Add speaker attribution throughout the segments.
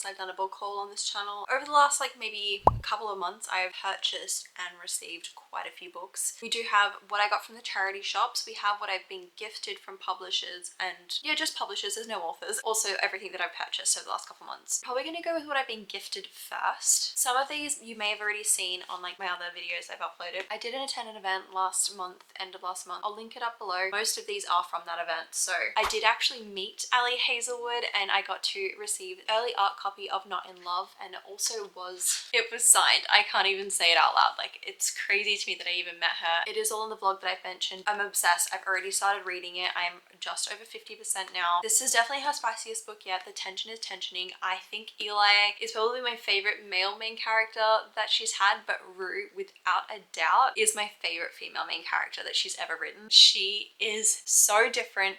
Speaker 1: since I've done a book haul on this channel. Over the last like maybe couple of months, I have purchased and received quite a few books. We do have what I got from the charity shops, we have what I've been gifted from publishers, and yeah, just publishers, there's no authors. Also everything that I've purchased over the last couple of months. Probably gonna go with what I've been gifted first. Some of these you may have already seen on like my other videos I've uploaded. I did attend an event last month, end of last month. I'll link it up below. Most of these are from that event. So I did actually meet Ali Hazelwood and I got to receive an early art copy of Not in Love, and it was signed. I can't even say it out loud. Like, it's crazy to me that I even met her. It is all in the vlog that I've mentioned. I'm obsessed. I've already started reading it. I'm just over 50% now. This is definitely her spiciest book yet. The tension is tensioning. I think Eli is probably my favorite male main character that she's had, but Rue, without a doubt, is my favorite female main character that she's ever written. She is so different.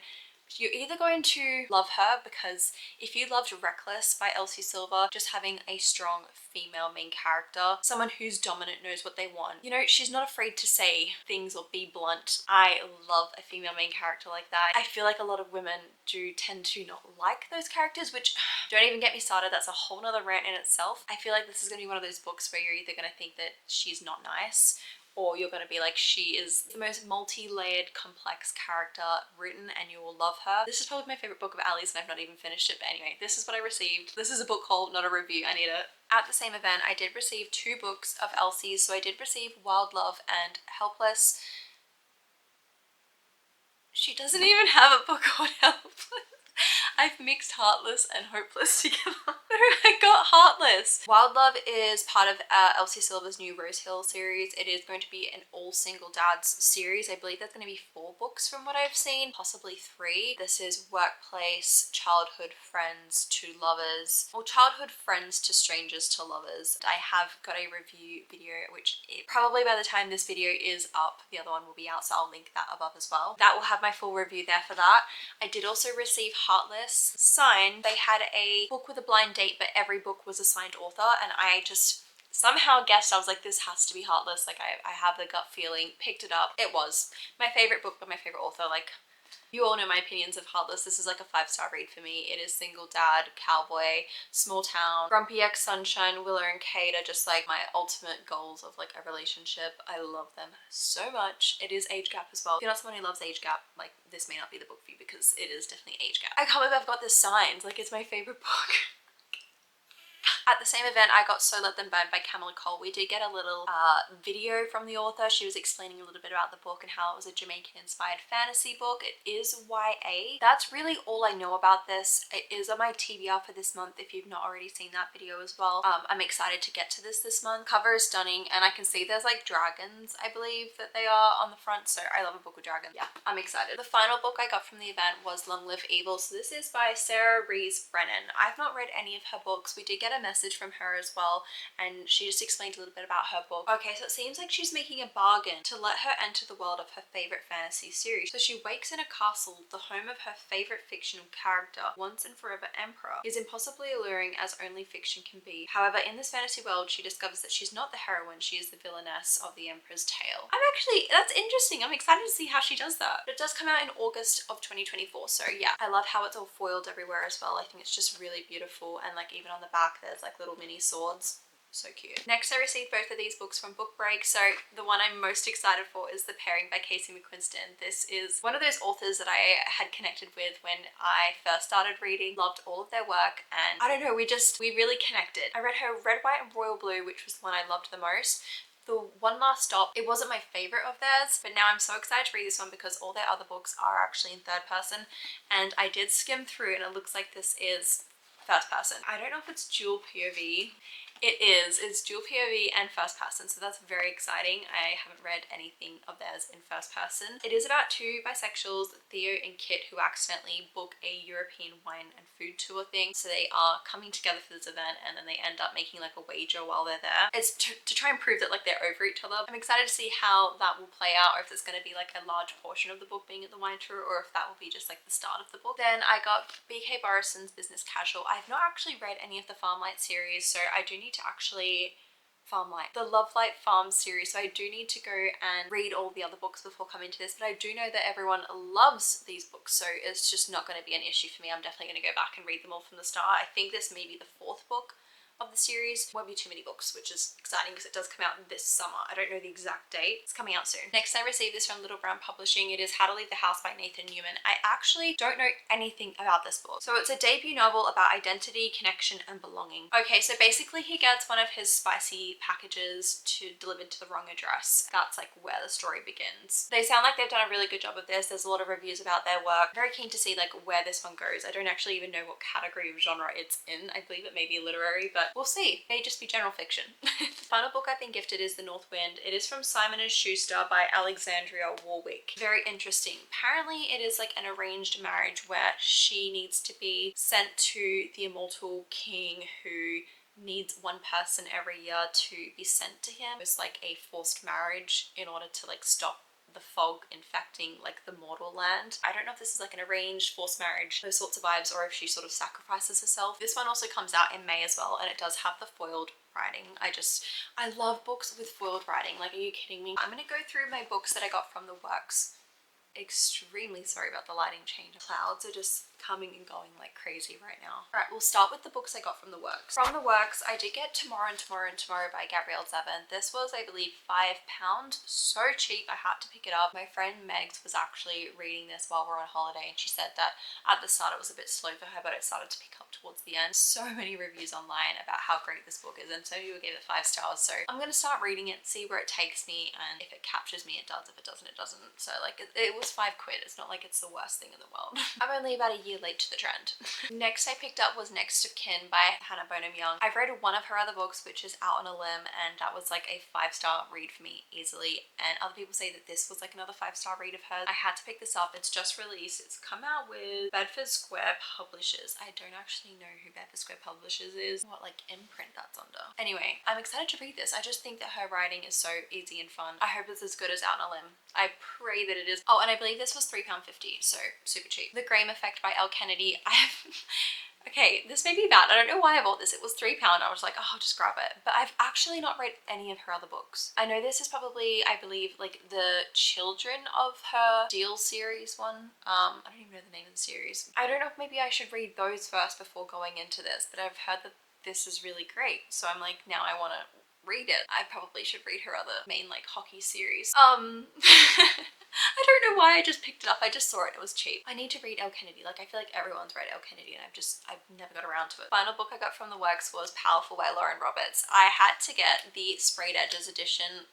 Speaker 1: You're either going to love her because if you loved Reckless by Elsie Silva, just having a strong female main character, someone who's dominant, knows what they want. You know, she's not afraid to say things or be blunt. I love a female main character like that. I feel like a lot of women do tend to not like those characters, which don't even get me started. That's a whole nother rant in itself. I feel like this is going to be one of those books where you're either going to think that she's not nice, or you're going to be like, she is the most multi-layered, complex character written and you will love her. This is probably my favorite book of Ali's and I've not even finished it, but anyway, this is what I received. This is a book haul, not a review. I need it. At the same event, I did receive 2 books of Elsie's. So I did receive Wild Love and Helpless. She doesn't even have a book called Helpless. I've mixed Heartless and Hopeless together. I got Heartless. Wild Love is part of Elsie Silva's new Rose Hill series. It is going to be an all single dads series. I believe there's going to be 4 books from what I've seen, possibly 3. This is workplace, childhood friends to lovers, or childhood friends to strangers to lovers. I have got a review video, which probably by the time this video is up, the other one will be out, so I'll link that above as well. That will have my full review there for that. I did also receive Heartless signed. They had a book with a blind date, but every book was a signed author, and I just somehow guessed. I was like, this has to be Heartless. Like, I have the gut feeling. Picked it up. It was my favorite book by my favorite author. Like, you all know my opinions of Heartless. This is like a 5-star read for me. It is single dad, cowboy, small town, grumpy ex sunshine. Willow and Kate are just like my ultimate goals of like a relationship. I love them so much. It is age gap as well. If you're not someone who loves age gap, like, this may not be the book for you because it is definitely age gap. I can't believe I've got this signed. Like, it's my favorite book. At the same event, I got So Let Them Burn by Camilla Cole. We did get a little video from the author. She was explaining a little bit about the book and how it was a Jamaican-inspired fantasy book. It is YA. That's really all I know about this. It is on my TBR for this month if you've not already seen that video as well. I'm excited to get to this month. Cover is stunning, and I can see there's like dragons, I believe that they are on the front, so I love a book with dragons. Yeah, I'm excited. The final book I got from the event was Long Live Evil. So this is by Sarah Rees Brennan. I've not read any of her books. We did get a message from her as well, and she just explained a little bit about her book. Okay, so it seems like she's making a bargain to let her enter the world of her favorite fantasy series. So she wakes in a castle, the home of her favorite fictional character, once and forever emperor. He is impossibly alluring as only fiction can be. However, in this fantasy world, she discovers that she's not the heroine, she is the villainess of the emperor's tale. That's interesting. I'm excited to see how she does that. It does come out in August of 2024, so yeah. I love how it's all foiled everywhere as well. I think it's just really beautiful, and like even on the back there's like little mini swords. So cute. Next, I received both of these books from Book Break. So the one I'm most excited for is The Pairing by Casey McQuiston. This is one of those authors that I had connected with when I first started reading. Loved all of their work, and I don't know, we really connected. I read her Red, White and Royal Blue, which was the one I loved the most. The One Last Stop, it wasn't my favorite of theirs, but now I'm so excited to read this one because all their other books are actually in 3rd person, and I did skim through and it looks like this is 1st person. I don't know if it's dual POV. It is. It's dual POV and 1st person, so that's very exciting. I haven't read anything of theirs in 1st person. It is about 2 bisexuals, Theo and Kit, who accidentally book a European wine and food tour thing. So they are coming together for this event, and then they end up making like a wager while they're there. It's to try and prove that like they're over each other. I'm excited to see how that will play out, or if there's going to be like a large portion of the book being at the wine tour, or if that will be just like the start of the book. Then I got BK Borison's Business Casual. I've not actually read any of the Farmlight series, so I do need to actually Farmlight, the Love Light Farm series. So I do need to go and read all the other books before coming to this, but I do know that everyone loves these books, so it's just not going to be an issue for me. I'm definitely going to go back and read them all from the start. I think this may be the 4th book of the series. Won't be too many books, which is exciting because it does come out this summer. I don't know the exact date. It's coming out soon. Next, I received this from Little Brown Publishing. It is How to Leave the House by Nathan Newman. I actually don't know anything about this book. So it's a debut novel about identity, connection, and belonging. Okay, so basically he gets one of his spicy packages delivered to the wrong address. That's like where the story begins. They sound like they've done a really good job of this. There's a lot of reviews about their work. I'm very keen to see like where this one goes. I don't actually even know what category of genre it's in. I believe it may be literary, but we'll see. It may just be general fiction. The final book I've been gifted is The North Wind. It is from Simon & Schuster by Alexandria Warwick. Very interesting. Apparently it is like an arranged marriage where she needs to be sent to the immortal king who needs one person every year to be sent to him. It's like a forced marriage in order to like stop the fog infecting like the mortal land. I don't know if this is like an arranged forced marriage, those sorts of vibes, or if she sort of sacrifices herself. This one also comes out in May as well, and it does have the foiled writing. I love books with foiled writing. Like, are you kidding me? I'm gonna go through my books that I got from the works. Extremely sorry about the lighting change. Clouds are just coming and going like crazy right now. All right, we'll start with the books I got from the works. From the works, I did get Tomorrow and Tomorrow and Tomorrow by Gabrielle Zevin. This was, I believe, £5. So cheap, I had to pick it up. My friend Megs was actually reading this while we we're on holiday, and she said that at the start it was a bit slow for her, but it started to pick up towards the end. So many reviews online about how great this book is, and so people gave it 5 stars. So I'm gonna start reading it, see where it takes me, and if it captures me, it does. If it doesn't, it doesn't. So like, it was £5. It's not like it's the worst thing in the world. I'm only about a year late to the trend. Next I picked up was Next of Kin by Hannah Bonham Young. I've read one of her other books, which is Out on a Limb, and that was like a 5-star read for me easily. And other people say that this was like another 5-star read of hers. I had to pick this up. It's just released. It's come out with Bedford Square Publishers. I don't actually know who Bedford Square Publishers is, what like imprint that's under. Anyway, I'm excited to read this. I just think that her writing is so easy and fun. I hope it's as good as Out on a Limb. I pray that it is. Oh, and I believe this was £3.50, so super cheap. The Graham Effect by Elle Kennedy. Okay, this may be bad. I don't know why I bought this. It was £3. I was like, oh, I'll just grab it. But I've actually not read any of her other books. I know this is probably, I believe, like the children of her Deal series one. I don't even know the name of the series. I don't know if maybe I should read those first before going into this, but I've heard that this is really great. So I'm like, now I want to read it. I probably should read her other main like hockey series. I don't know why I just picked it up. I just saw it. It was cheap. I need to read Elle Kennedy. Like, I feel like everyone's read Elle Kennedy, and I've never got around to it. Final book I got from the works was Powerful by Lauren Roberts. I had to get the Sprayed Edges edition.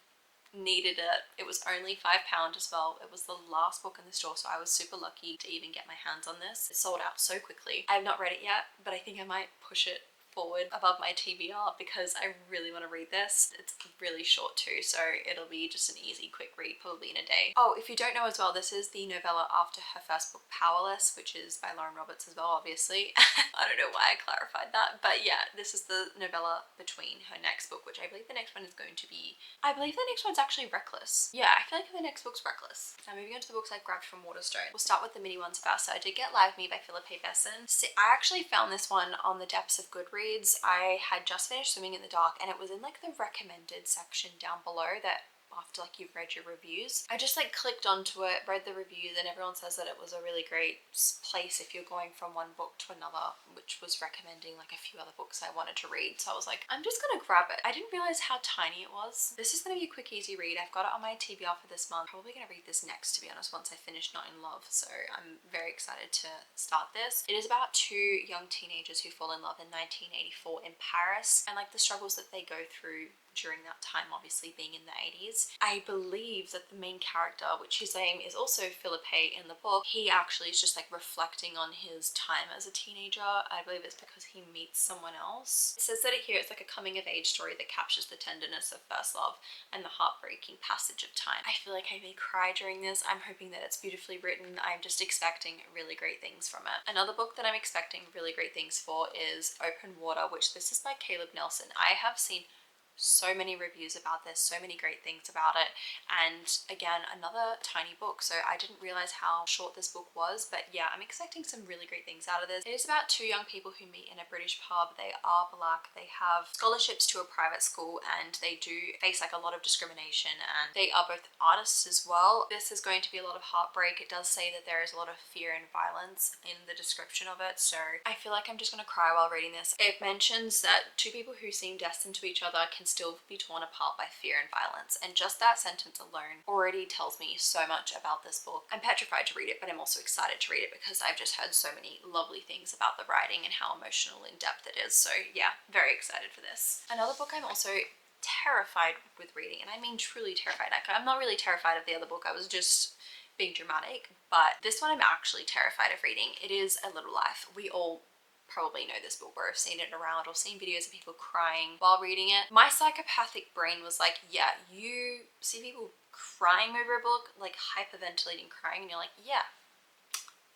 Speaker 1: Needed it. It was only £5 as well. It was the last book in the store, so I was super lucky to even get my hands on this. It sold out so quickly. I have not read it yet, but I think I might push it forward above my TBR because I really want to read this. It's really short too, so it'll be just an easy quick read, probably in a day. Oh, if you don't know as well, this is the novella after her first book, Powerless, which is by Lauren Roberts as well, obviously. I don't know why I clarified that, but yeah, this is the novella between her next book, which I believe the next one is going to be, I believe the next one's actually Reckless. Yeah, I feel like the next book's Reckless. Now moving on to the books I grabbed from Waterstones. We'll start with the mini ones first. So I did get Live Me by Philippa Besson. So I actually found this one on the depths of Goodreads. I had just finished Swimming in the Dark, and it was in like the recommended section down below that after like you've read your reviews. I just like clicked onto it, read the reviews, and everyone says that it was a really great place if you're going from one book to another, which was recommending like a few other books I wanted to read. So I was like, I'm just gonna grab it. I didn't realize how tiny it was. This is gonna be a quick, easy read. I've got it on my TBR for this month. Probably gonna read this next, to be honest, once I finish Not in Love. So I'm very excited to start this. It is about 2 young teenagers who fall in love in 1984 in Paris, and like the struggles that they go through during that time, obviously being in the 80s. I believe that the main character, which his name is also Philippe in the book, he actually is just like reflecting on his time as a teenager. I believe it's because he meets someone else. It says that here it's like a coming of age story that captures the tenderness of first love and the heartbreaking passage of time. I feel like I may cry during this. I'm hoping that it's beautifully written. I'm just expecting really great things from it. Another book that I'm expecting really great things for is Open Water, which this is by Caleb Nelson. I have seen so many reviews about this, so many great things about it, and again, another tiny book, so I didn't realize how short this book was, but yeah, I'm expecting some really great things out of this. It is about two young people who meet in a British pub. They are black, they have scholarships to a private school, and they do face like a lot of discrimination, and they are both artists as well. This is going to be a lot of heartbreak. It does say that there is a lot of fear and violence in the description of it, so I feel like I'm just gonna cry while reading this. It mentions that two people who seem destined to each other can still be torn apart by fear and violence, and just that sentence alone already tells me so much about this book. I'm petrified to read it, but I'm also excited to read it because I've just heard so many lovely things about the writing and how emotional and in depth it is, so yeah, very excited for this. Another book I'm also terrified with reading, and I mean truly terrified. Like, I'm not really terrified of the other book, I was just being dramatic, but this one I'm actually terrified of reading. It is A Little Life. We all probably know this book or have seen it around or seen videos of people crying while reading it. My psychopathic brain was like, yeah, you see people crying over a book, like hyperventilating crying, and you're like, yeah,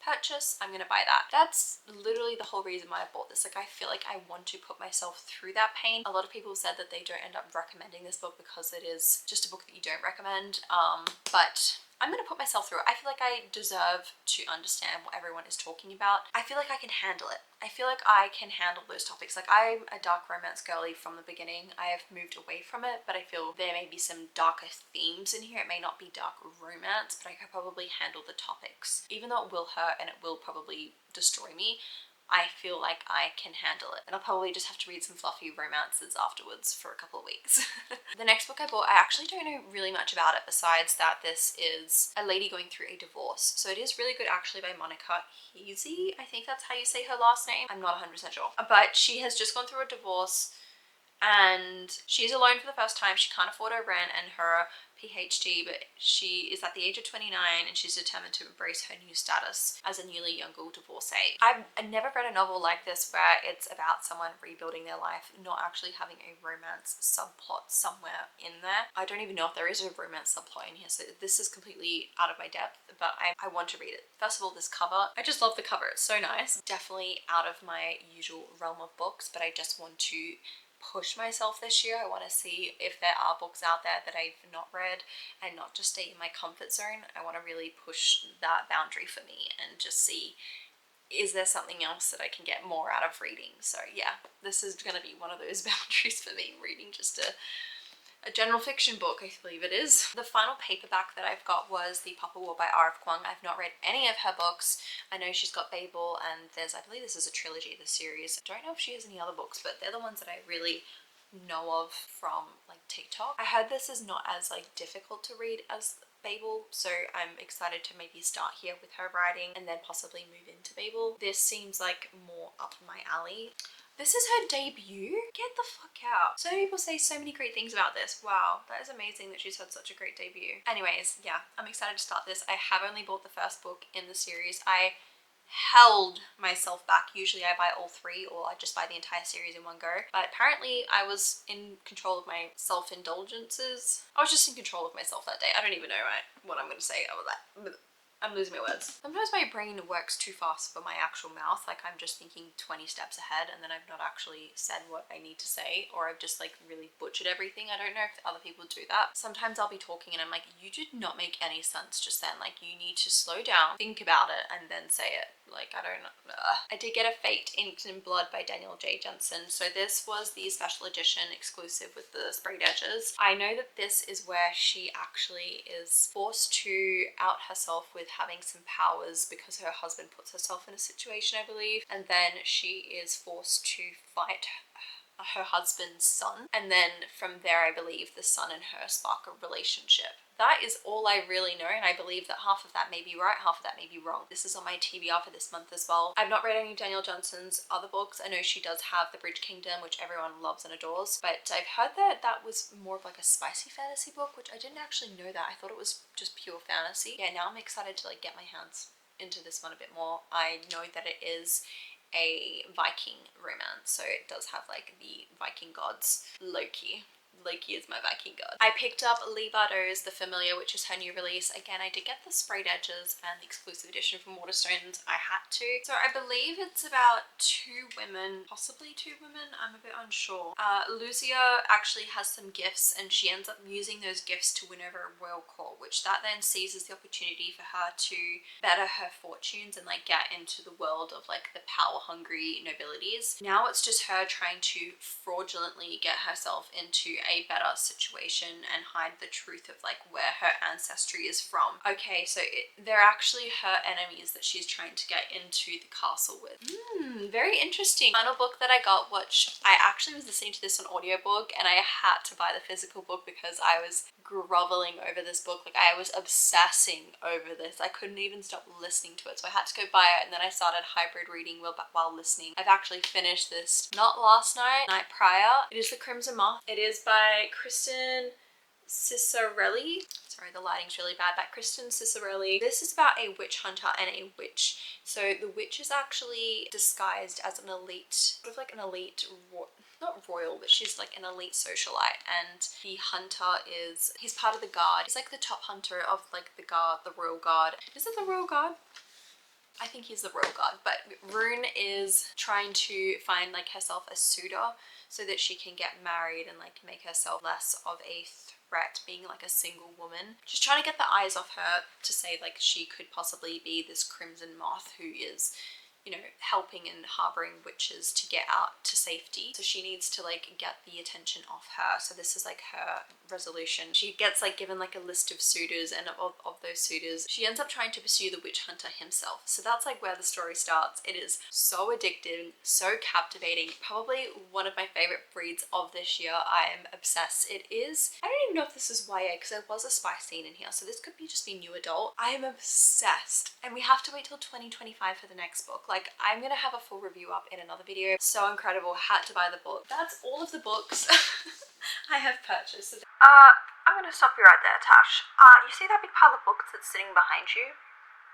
Speaker 1: purchase, I'm gonna buy that. That's literally the whole reason why I bought this. Like, I feel like I want to put myself through that pain. A lot of people said that they don't end up recommending this book because it is just a book that you don't recommend, but I'm gonna put myself through it. I feel like I deserve to understand what everyone is talking about. I feel like I can handle it. I feel like I can handle those topics. Like, I'm a dark romance girly from the beginning. I have moved away from it, but I feel there may be some darker themes in here. It may not be dark romance, but I could probably handle the topics. Even though it will hurt and it will probably destroy me, I feel like I can handle it. And I'll probably just have to read some fluffy romances afterwards for a couple of weeks. The next book I bought, I actually don't know really much about it besides that this is a lady going through a divorce. So it is really good actually, by Monica Hazy. I think that's how you say her last name. I'm not 100% sure. But she has just gone through a divorce and she's alone for the first time. She can't afford her rent and her PhD, but she is at the age of 29 and she's determined to embrace her new status as a newly young divorcee. I've never read a novel like this where it's about someone rebuilding their life, not actually having a romance subplot somewhere in there. I don't even know if there is a romance subplot in here, so this is completely out of my depth, but I want to read it. First of all, this cover. I just love the cover. It's so nice. Definitely out of my usual realm of books, but I just want to push myself this year. I want to see if there are books out there that I've not read and not just stay in my comfort zone. I want to really push that boundary for me and just see, is there something else that I can get more out of reading? So yeah, this is going to be one of those boundaries for me, reading just a general fiction book, I believe it is. The final paperback that I've got was The Papa War by R.F. Kuang. I've not read any of her books. I know she's got Babel and I believe this is a trilogy, the series. I don't know if she has any other books, but they're the ones that I really know of from like TikTok. I heard this is not as like difficult to read as Babel, so I'm excited to maybe start here with her writing and then possibly move into Babel. This seems like more up my alley. This is her debut? Get the fuck out. So many people say so many great things about this. Wow, that is amazing that she's had such a great debut. Anyways, yeah, I'm excited to start this. I have only bought the first book in the series. I held myself back. Usually I buy all three or I just buy the entire series in one go. But apparently I was in control of my self-indulgences. I was just in control of myself that day. I don't even know what I'm going to say. I'm losing my words. Sometimes my brain works too fast for my actual mouth. Like, I'm just thinking 20 steps ahead and then I've not actually said what I need to say, or I've just like really butchered everything. I don't know if other people do that. Sometimes I'll be talking and I'm like, you did not make any sense just then. Like, you need to slow down, think about it, and then say it. Like, I don't know. I did get a Fate Inked in Blood by Daniel J. Jensen. So this was the special edition exclusive with the sprayed edges. I know that this is where she actually is forced to out herself with having some powers because her husband puts herself in a situation, I believe, and then she is forced to fight her husband's son, and then from there I believe the son and her spark a relationship. That is all I really know, and I believe that half of that may be right, half of that may be wrong. This is on my TBR for this month as well. I've not read any of Daniel Jensen's other books. I know she does have The Bridge Kingdom, which everyone loves and adores, but I've heard that that was more of like a spicy fantasy book, which I didn't actually know that. I thought it was just pure fantasy. Yeah, now I'm excited to like get my hands into this one a bit more. I know that it is a Viking romance, so it does have like the Viking gods. Loki, Loki is my Viking god. I picked up Leigh Bardugo's The Familiar, which is her new release. Again, I did get the sprayed edges and the exclusive edition from Waterstones. I had to. So I believe it's about two women, possibly two women, I'm a bit unsure. Lucia actually has some gifts and she ends up using those gifts to win over a royal court, which that then seizes the opportunity for her to better her fortunes and like get into the world of like the power hungry nobilities. Now it's just her trying to fraudulently get herself into a better situation and hide the truth of like where her ancestry is from. Okay, so they're actually her enemies that she's trying to get into the castle with. Very interesting. Final book that I got, which I actually was listening to this on audiobook and I had to buy the physical book because I was groveling over this book. Like I was obsessing over this. I couldn't even stop listening to it, so I had to go buy it, and then I started hybrid reading while listening. I've actually finished this not last night, night prior. It is The Crimson Moth. It is by Kristen Cicarelli. Sorry, the lighting's really bad. By Kristen Cicarelli. This is about a witch hunter and a witch. So the witch is actually disguised as an elite, sort of like an elite, not royal, but she's like an elite socialite, and the hunter he's part of the guard. He's like the top hunter of like the guard, the royal guard. Is it the royal guard? I think he's the royal guard, but Rune is trying to find like herself a suitor so that she can get married and like make herself less of a threat being like a single woman. She's trying to get the eyes off her to say like she could possibly be this crimson moth who is, you know, helping and harboring witches to get out to safety. So she needs to like get the attention off her. So this is like her resolution. She gets like given like a list of suitors, and of those suitors, she ends up trying to pursue the witch hunter himself. So that's like where the story starts. It is so addictive, so captivating. Probably one of my favorite reads of this year. I am obsessed. It is, I don't even know if this is YA because there was a spy scene in here. So this could be just be new adult. I am obsessed. And we have to wait till 2025 for the next book. Like I'm gonna have a full review up in another video. So incredible, had to buy the book. That's all of the books I have purchased. I'm gonna stop you right there, Tash. You see that big pile of books that's sitting behind you?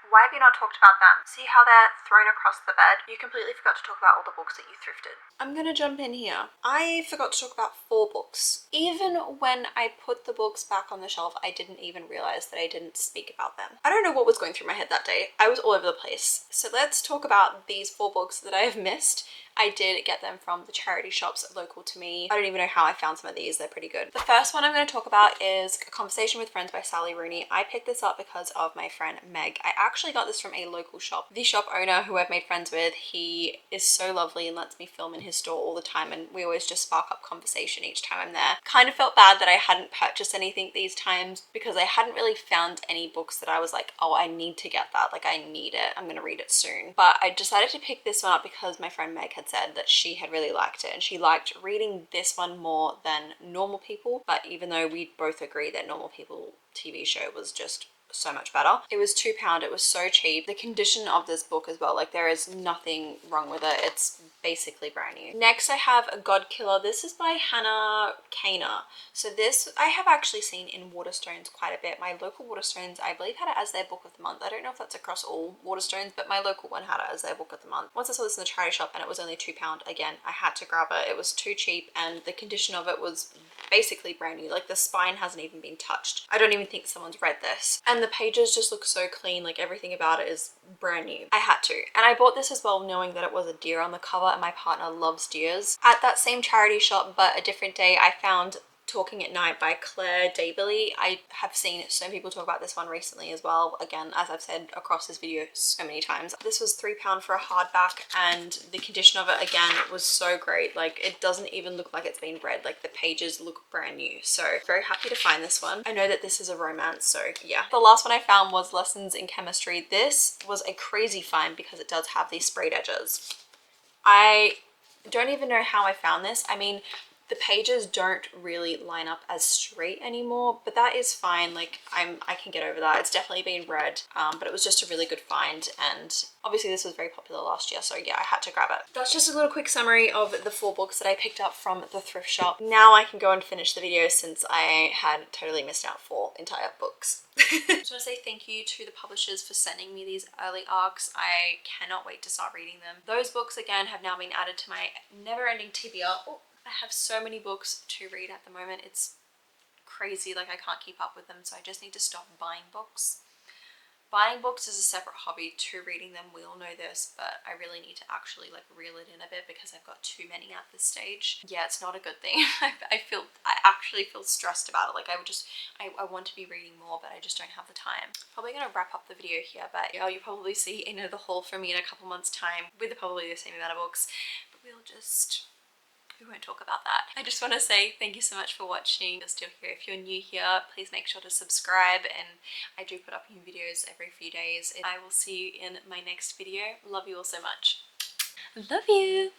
Speaker 1: Why have you not talked about them? See how they're thrown across the bed? You completely forgot to talk about all the books that you thrifted. I'm gonna jump in here. I forgot to talk about 4 books. Even when I put the books back on the shelf, I didn't even realize that I didn't speak about them. I don't know what was going through my head that day. I was all over the place. So let's talk about these 4 books that I have missed. I did get them from the charity shops local to me. I don't even know how I found some of these. They're pretty good. The first one I'm going to talk about is A Conversation with Friends by Sally Rooney. I picked this up because of my friend Meg. I actually got this from a local shop. The shop owner who I've made friends with, he is so lovely and lets me film in his store all the time, and we always just spark up conversation each time I'm there. Kind of felt bad that I hadn't purchased anything these times because I hadn't really found any books that I was like, oh, I need to get that. Like I need it. I'm going to read it soon. But I decided to pick this one up because my friend Meg had said that she had really liked it and she liked reading this one more than Normal People. But even though we both agree that Normal People TV show was just so much better. It was £2. It was so cheap. The condition of this book as well, like there is nothing wrong with it. It's basically brand new. Next I have A God Killer. This is by Hannah Kaner. So this I have actually seen in Waterstones quite a bit. My local Waterstones I believe had it as their book of the month. I don't know if that's across all Waterstones, but my local one had it as their book of the month. Once I saw this in the charity shop and it was only £2, again I had to grab it. It was too cheap and the condition of it was basically brand new. Like the spine hasn't even been touched. I don't even think someone's read this. And the pages just look so clean, like everything about it is brand new. I had to. And I bought this as well knowing that it was a deer on the cover and my partner loves deers. At that same charity shop but a different day I found Talking at Night by Claire Dabley. I have seen so many people talk about this one recently as well. Again, as I've said across this video so many times. This was £3 for a hardback and the condition of it again was so great. Like it doesn't even look like it's been read. Like the pages look brand new. So very happy to find this one. I know that this is a romance, so yeah. The last one I found was Lessons in Chemistry. This was a crazy find because it does have these sprayed edges. I don't even know how I found this. I mean, the pages don't really line up as straight anymore, but that is fine. Like I can get over that. It's definitely been read, but it was just a really good find. And obviously this was very popular last year, so yeah, I had to grab it. That's just a little quick summary of the 4 books that I picked up from the thrift shop. Now I can go and finish the video since I had totally missed out 4 entire books. I just want to say thank you to the publishers for sending me these early arcs. I cannot wait to start reading them. Those books again have now been added to my never-ending TBR. Oh, I have so many books to read at the moment. It's crazy, like I can't keep up with them, so I just need to stop buying books. Buying books is a separate hobby to reading them, we all know this, but I really need to actually like reel it in a bit because I've got too many at this stage. Yeah, it's not a good thing. I actually feel stressed about it. Like I want to be reading more, but I just don't have the time. Probably gonna wrap up the video here, but yeah, you'll probably see the haul from me in a couple months time with probably the same amount of books, but we won't talk about that. I just want to say thank you so much for watching. If you're still here, if you're new here, please make sure to subscribe, and I do put up new videos every few days. I will see you in my next video. Love you all so much. Love you!